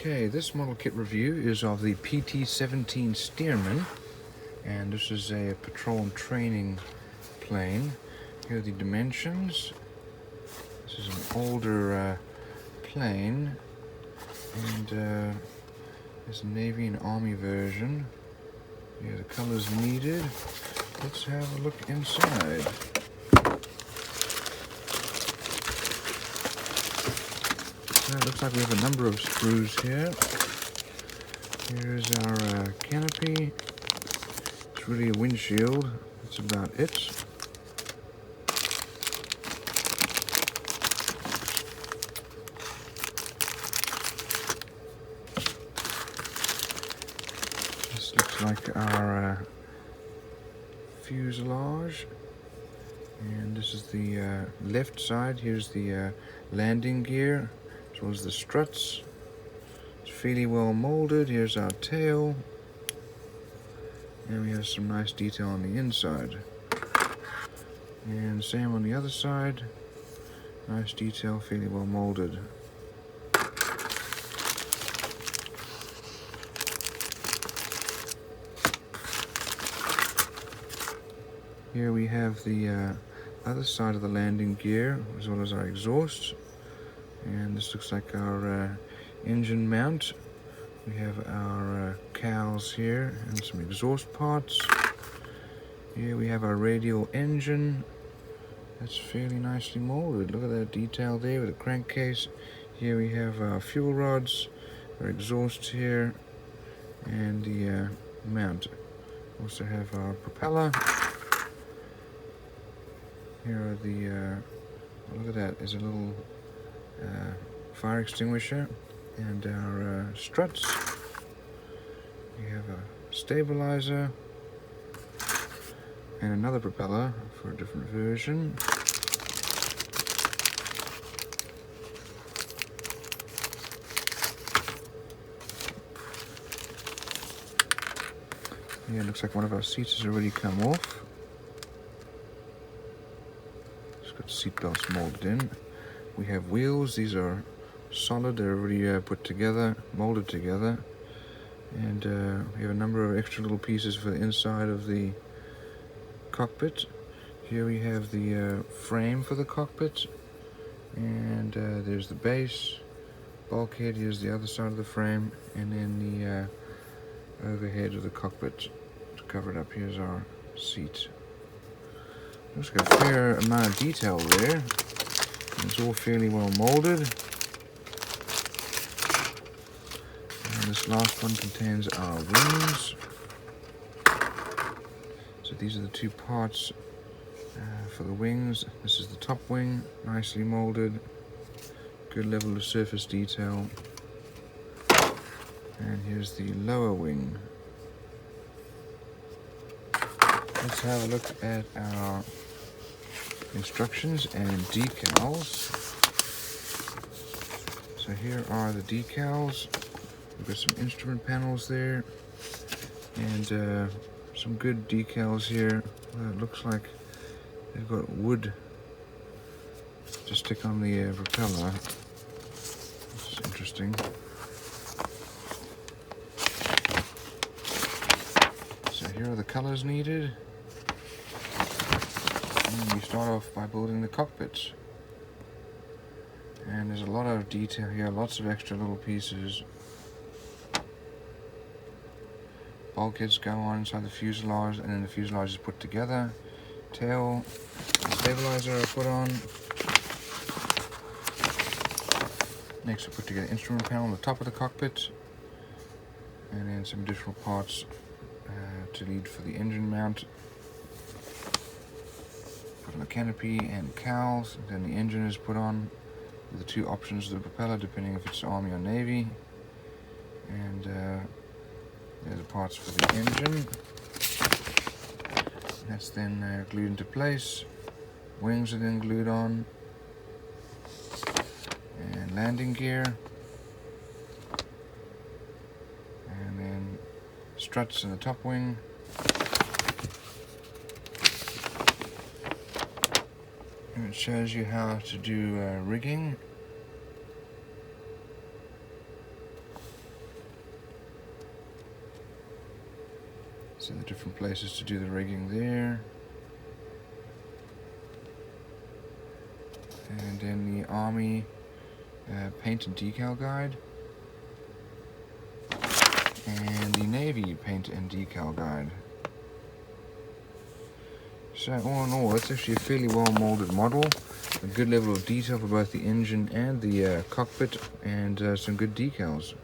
Okay, this model kit review is of the PT-17 Stearman, and this is a patrol and training plane. Here are the dimensions. This is an older plane, and there's a Navy and Army version. Here are the colors needed. Let's have a look inside. So it looks like we have a number of screws here. Here's our canopy. It's really a windshield. That's about it. This looks like our fuselage. And this is the left side. Here's the landing gear, as well as the struts. It's fairly well molded. Here's our tail. And we have some nice detail on the inside. And same on the other side. Nice detail, fairly well molded. Here we have the other side of the landing gear, as well as our exhaust. And this looks like our engine mount. We have our cowls here and some exhaust parts. Here we have our radial engine. That's fairly nicely molded. Look at that detail there with the crankcase. Here we have our fuel rods, our exhaust here, and the mount. Also have our propeller. Here are the, look at that, there's a little fire extinguisher, and our struts. We have a stabilizer, and another propeller for a different version. Yeah, it looks like one of our seats has already come off. Got seat belts molded in. We have wheels. These are solid. They're already put together, molded together. And we have a number of extra little pieces for the inside of the cockpit. Here we have the frame for the cockpit. And there's the base, bulkhead. Here's the other side of the frame. And then the overhead of the cockpit to cover it up. Here's our seat. Looks like a fair amount of detail there. It's all fairly well molded. And this last one contains our wings. So these are the two parts for the wings. This is the top wing, nicely molded. Good level of surface detail. And here's the lower wing. Let's have a look at our instructions and decals. So here are the decals. We've got some instrument panels there, and some good decals here. It looks like they've got wood to stick on the propeller. This is interesting. So here are the colors needed. And we start off by building the cockpits. And there's a lot of detail here, lots of extra little pieces. Bulkheads go on inside the fuselage, and then the fuselage is put together. Tail, stabilizer are put on. Next we put together instrument panel on the top of the cockpit. And then some additional parts to lead for the engine mount. Put on the canopy and cowls. Then the engine is put on with the two options of the propeller, depending if it's Army or Navy. And there's the parts for the engine. That's then glued into place. Wings are then glued on. And landing gear. And then struts in the top wing. And it shows you how to do rigging. So the different places to do the rigging there. And then the Army paint and decal guide. And the Navy paint and decal guide. So all in all, it's actually a fairly well molded model. A good level of detail for both the engine and the cockpit, and some good decals.